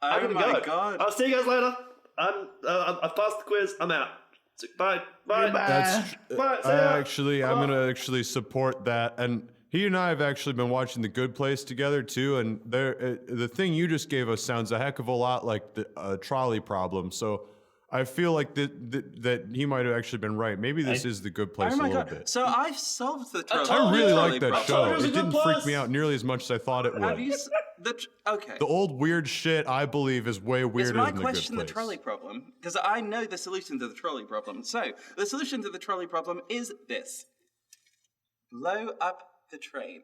I'm Oh gonna my go. god. I'll see you guys later. I've passed the quiz. I'm out. Bye. Goodbye. That's Bye, see ya. I'm gonna actually support that. And he and I have actually been watching The Good Place together too. And the thing you just gave us sounds a heck of a lot like the trolley problem. So I feel like that he might have actually been right. Maybe this is The Good Place Oh a my little god. bit. So I've solved the trolley. told I really trolley like that problem. show. it was a It good didn't freak place. me out nearly as much as I thought it would. Have you okay. The old weird shit, I believe, is way Is weirder my than The Good question the Place. trolley problem? Because I know the solution to the trolley problem. So, the solution to the trolley problem is this. Blow up the train.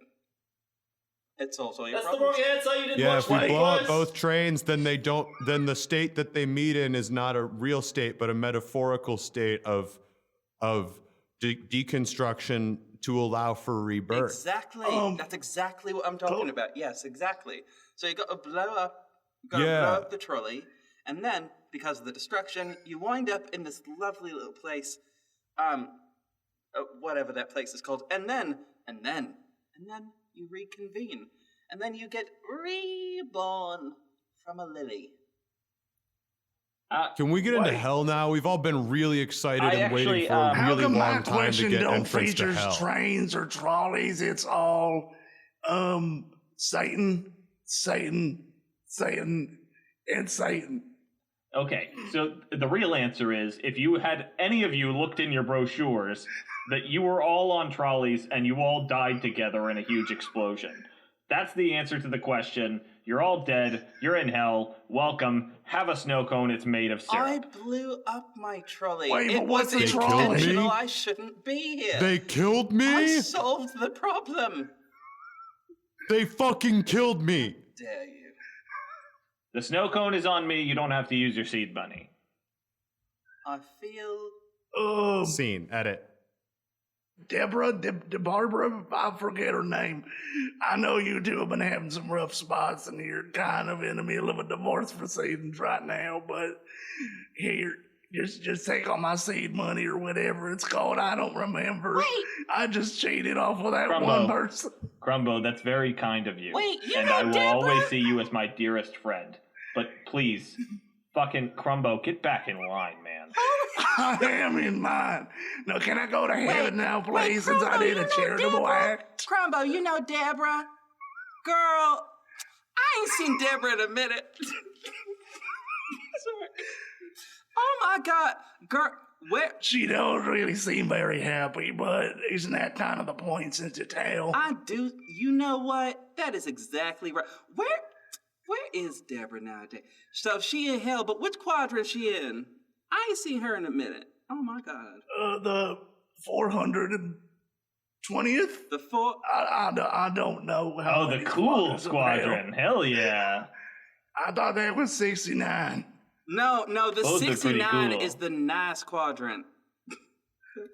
It solves all your That's the problems. wrong answer. You didn't Yeah, watch if we White blow up Boys. both trains, then then the state that they meet in is not a real state, but a metaphorical state of deconstruction to allow for rebirth. Exactly. That's exactly what I'm talking about. Yes, exactly. So you got to blow up the trolley, and then because of the destruction, you wind up in this lovely little place, whatever that place is called, and then you reconvene, and then you get reborn from a lily. Can we get into hell now? We've all been really excited I and waiting actually, for a How really come my long time to question get don't entrance to feature hell. trains or trolleys? It's all Satan, and Satan. Okay, so the real answer is, if you had any of you looked in your brochures, that you were all on trolleys and you all died together in a huge explosion. That's the answer to the question. You're all dead. You're in hell. Welcome. Have a snow cone. It's made of syrup. I blew up my trolley. Wait, it but what's was a trolley? intentional. I shouldn't be here. They killed I me? solved the problem. They fucking killed me. Dare you? The snow cone is on me. You don't have to use your seed money. I feel Scene, edit. Deborah, Barbara, I forget her name. I know you two have been having some rough spots and you're kind of in the middle of a divorce proceedings right now, but here, just take all my seed money or whatever it's called. I don't remember. Wait. I just cheated off of that Crumbo. one person. Crumbo, that's very kind of you. Wait, you and know I will Deborah? always see you as my dearest friend. But please, fucking Crumbo, get back in line, man. I am in mine. Now, can I go to heaven now, please, wait, since I Crumbo, did you a know charitable Deborah? act? Crumbo, you know Deborah? Girl, I ain't seen Deborah in a minute. Sorry. Oh my God. Girl, where? She don't really seem very happy, but isn't that kind of the point since you tell? I do. You know what? That is exactly right. Where? Where is Deborah nowadays? So she in hell, but which quadrant she in? I ain't seen her in a minute. Oh my God. The 420th? The four. I don't know how. Oh, the many cool squadrons of squadron. Hell yeah. hell. I thought that was 69. No, the Those are pretty 69 cool. is the nice quadrant.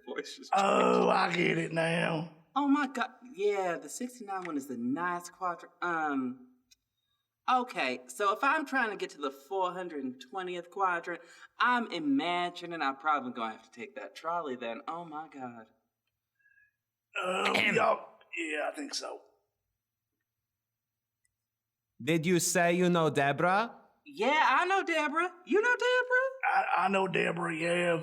Voice is Oh, I get it now. Oh my God. Yeah, the 69 one is the nice quadrant. Okay, so if I'm trying to get to the 420th quadrant, I'm imagining I'm probably going to have to take that trolley then. Oh my God. Yeah, I think so. Did you say you know Deborah? Yeah, I know Deborah. You know Deborah? I know Deborah, yeah.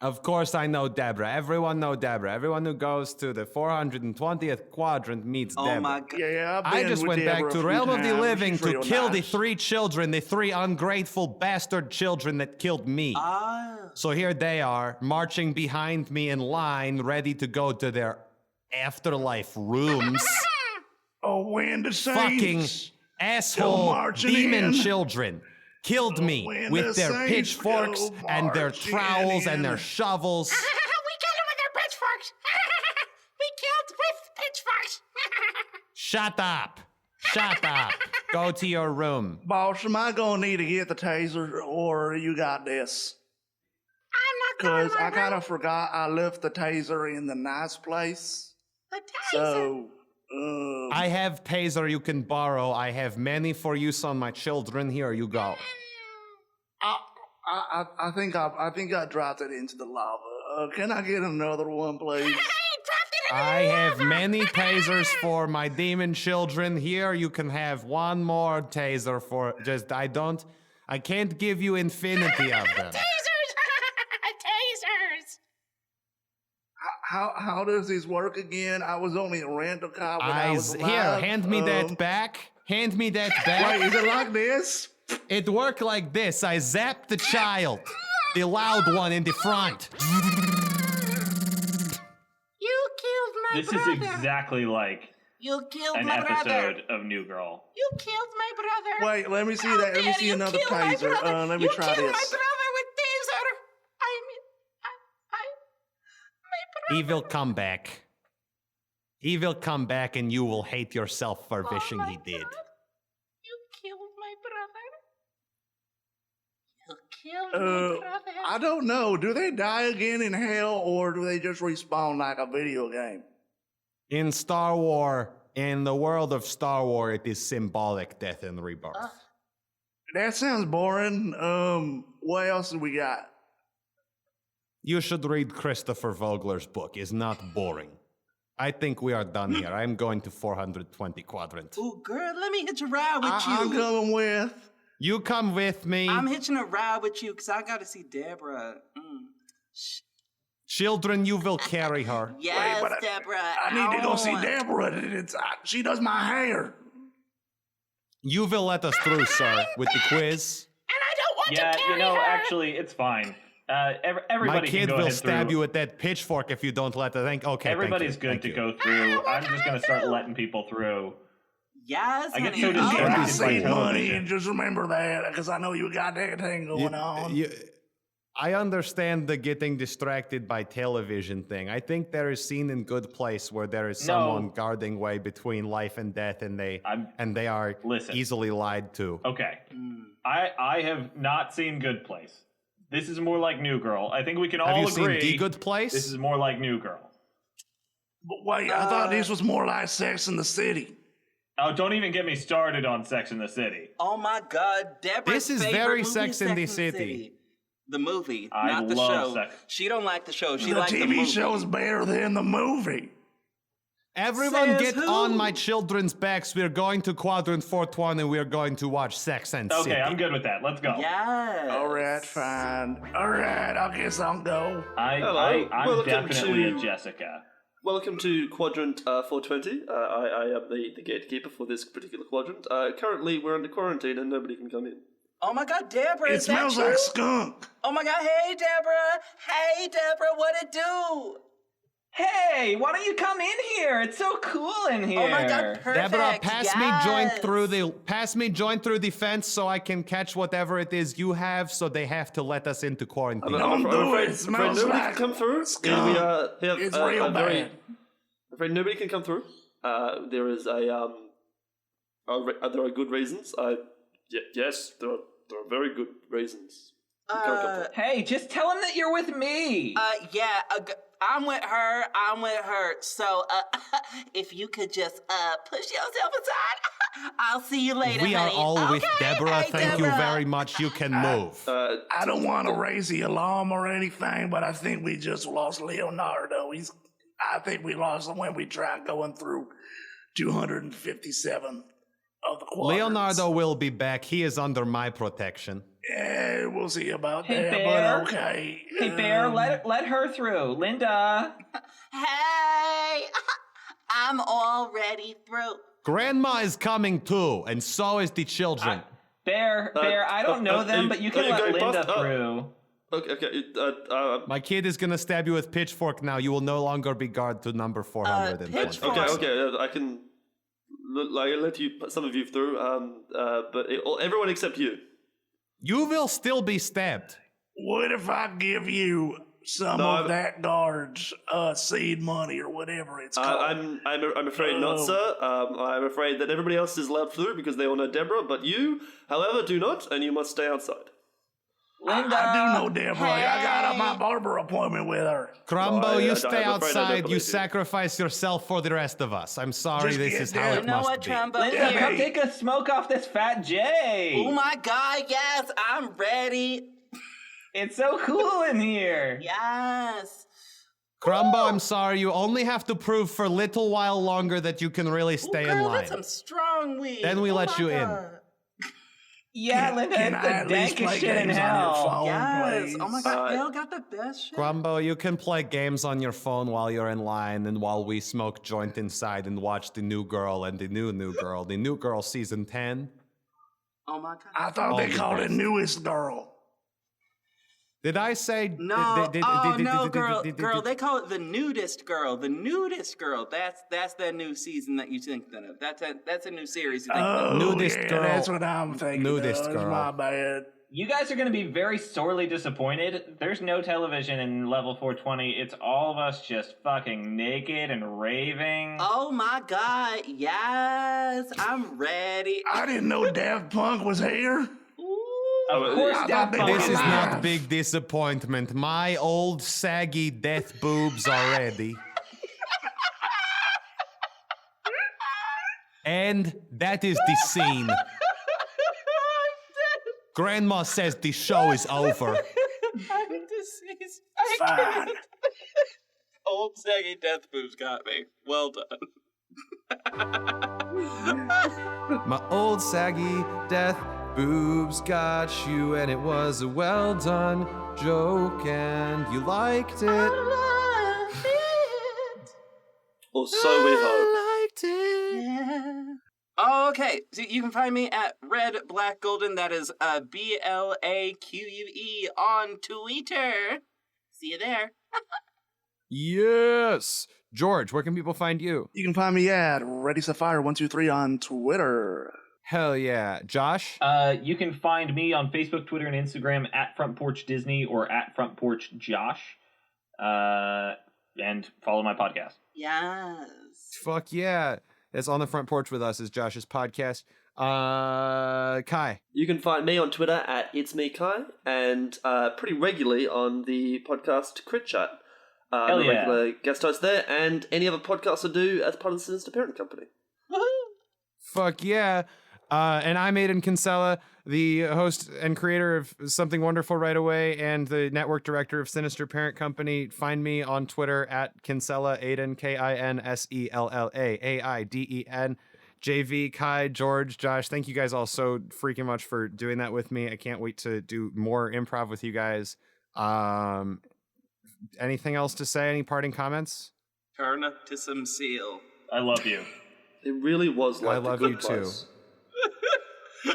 Of course I know Deborah. Everyone know Deborah. Everyone who goes to the 420th quadrant meets Oh Deborah. my God. Yeah, I've I been just with went Deborah back a to few Realm of the times. Living She's to real kill the nice. 3 children, the 3 ungrateful bastard children that killed me. Ah. So here they are, marching behind me in line, ready to go to their afterlife rooms. Oh, when the Fucking Saints asshole marching demon in. children killed me when with the their Saints pitchforks go and their marching trowels and their in. shovels. We killed him with our pitchforks. We killed with pitchforks. Shut up. Shut up. Go to your room. Boss, am I gonna need to get the taser, or you got this? I'm not going Because to my I kind room. of forgot I left the taser in the nice place. The taser. So, I have taser you can borrow. I have many for use on my children. Here you go. I think I dropped it into the lava. Can I get another one, please? Hey, dropped it in the I have lava. many tasers for my demon children. Here you can have one more taser for just I can't give you infinity of them. Tasers. Tasers. How does this work again? I was only a rental cop when I was Here, alive. hand me that back. Hand me that back. Wait, is it like this? It worked like this. I zapped the child, the loud one in the front. You killed my This brother. is exactly like You killed an my brother. episode of New Girl. You killed my brother. Wait, let me see How that. Let me dare see you another kill my taser. brother. Let me you try killed this. my brother with taser. I mean, my brother. He will come back. He will come back and you will hate yourself for Oh wishing my he did. God. You killed my brother. You killed my brother. I don't know. Do they die again in hell, or do they just respawn like a video game? In Star Wars, in the world of Star Wars, it is symbolic death and rebirth. That sounds boring. What else do we got? You should read Christopher Vogler's book. It's not boring. I think we are done here. I'm going to 420 quadrant. Ooh, girl, let me hitch a ride with I'm you. coming with. You come with me. I'm hitching a ride with you because I got to see Deborah. Children, you will carry her. Yes, but Deborah. I need to go see on. Deborah. She does my hair. You will let us through, sir, with the quiz. And I don't want Yeah, to carry you know, her. actually, it's fine. Everybody My can kid go will ahead stab through. you with that pitchfork if you don't let us. Okay, Everybody's thank good you. to go through. I'm just gonna start letting people through. Yes, I get honey. so You distracted cannot by see money, television. and just remember that, because I know you got that thing going on. I understand the getting distracted by television thing. I think there is scene in Good Place where there is someone guarding way between life and death, and they are Listen. easily lied to. Okay, I have not seen Good Place. This is more like New Girl. I think we can Have all you agree. seen The Good Place? This is more like New Girl. But wait, I thought this was more like Sex in the City. Oh, don't even get me started on Sex in the City. Oh my God, Deborah's This is favorite very movie Sex is in the City. The movie, I not the love show. Sex. She don't like the show. She The liked the TV movie. show is better than the movie. Everyone Says get who? on my children's backs. We're going to Quadrant 420 and we're going to watch Sex and City. Okay, I'm good with that. Let's go. Yes. All right, fine. All right, I guess I'll go. I'm Welcome definitely to- a Jessica. Welcome to Quadrant 420. I am the gatekeeper for this particular quadrant. Currently, we're under quarantine and nobody can come in. Oh my God, Deborah, It is that smells you? like skunk. Oh my God, hey Deborah, what it do? Hey, why don't you come in here? It's so cool in here. Oh my god, perfect. Deborah, pass me yes. join through the fence so I can catch whatever it is you have. So they have to let us into quarantine. I'm afraid It smells nobody like can come through. skunk. It's real I'm very bad. afraid nobody can come through. There is there are good reasons. Yes, there are very good reasons. You can't come through. Hey, just tell him that you're with me. Yeah, I'm with her. So, if you could just push yourself aside, I'll see you later, We are honey. all with Okay? Deborah. Hey, Thank you Deborah. very much. You can move. I don't want to raise the alarm or anything, but I think we just lost Leonardo. I think we lost him when we tried going through 257 of the quadrants. Leonardo will be back. He is under my protection. Yeah, we'll see about Hey, that, Bear. but okay. Hey, Bear, let her through. Linda. Hey, I'm already through. Grandma is coming too, and so is the children. Bear, I don't know them, but you can let Linda through. Okay. My kid is gonna stab you with pitchfork now. You will no longer be guard to number 420. pitchfork? Okay. I can let some of you through. But everyone except you. You will still be stabbed. What if I give you some of that guard's seed money or whatever it's called? I'm afraid not, sir. I'm afraid that everybody else is allowed through because they all know Deborah, but you, however, do not, and you must stay outside. Linda. I do know Deborah. I got my barber appointment with her. Crumbo, you I'm stay afraid I don't outside. You believe you. sacrifice yourself for the rest of us. I'm sorry, Just this get is how there. it You know must what, be. Trumbo? Linda, Here. come take a smoke off this fat J. Oh my god, yes, I'm ready. It's so cool in here. Yes. Crumbo, I'm sorry. You only have to prove for a little while longer that you can really stay Ooh, in girl, line. that's some strong weed. Then we Oh let my you in. God. Yeah, Linda, Can it's I the at least dankest play shit in games on your hell. phone, Yes. please? Oh my god, Bill got the best shit. Crumbo, you can play games on your phone while you're in line and while we smoke joint inside and watch The New Girl and The New Girl. The New Girl season 10. Oh my god. I thought they Oh, called it yes. newest girl. Did I say... No, no, girl. They call it the nudist girl. The nudist girl. That's that new season that you think of. That's a new series. You think of. Nudist yeah, girl. that's what I'm thinking. Nudist of. girl. My bad. You guys are going to be very sorely disappointed. There's no television in level 420. It's all of us just fucking naked and raving. Oh my god, yes, I'm ready. I didn't know Daft Punk was here. Of course, I Daft thought they Punk were This is is alive. not big disappointment. My old saggy death boobs are ready. And that is the scene. Grandma says the show is over. I'm deceased. Fine. Old saggy death boobs got me. Well done. My old saggy death boobs got you, and it was a well done joke, and you liked it. Or so we hope. Liked it. Yeah. Okay, so you can find me at Red Black Golden. That is BLAQUE on Twitter. See you there. Yes. George, where can people find you? You can find me at Ready Sapphire 123 on Twitter. Hell yeah. Josh? You can find me on Facebook, Twitter, and Instagram at Front Porch Disney or at Front Porch Josh. And follow my podcast. Yes. Fuck yeah. It's On the Front Porch with Us is Josh's podcast. Kai. You can find me on Twitter at It's Me Kai, and pretty regularly on the podcast Crit Chat. Hell I'm a yeah. regular guest host there, and any other podcasts I do as part of the Sinister parent company. Fuck yeah. And I'm Aiden Kinsella, the host and creator of Something Wonderful Right Away and the network director of Sinister Parent Company. Find me on Twitter at Kinsella Aiden, Kinsella Aiden. JV, Kai, George, Josh, thank you guys all so freaking much for doing that with me. I can't wait to do more improv with you guys. Anything else to say? Any parting comments? Turn up to some seal. I love you. It really was like I the love good you too. place.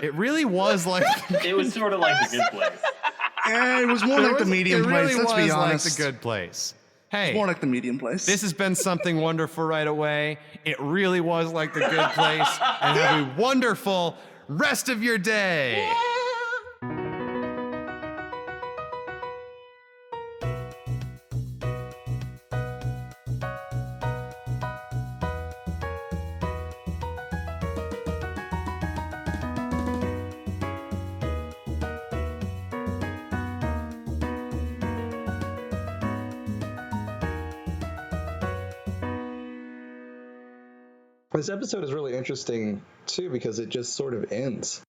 It really was like... It was sort of like the good place. Yeah, it was more like the medium It really place, let's was be like honest. the good place. Hey, More like the medium place. this has been something wonderful right away. It really was like the good place. And have a wonderful rest of your day. This episode is really interesting too because it just sort of ends.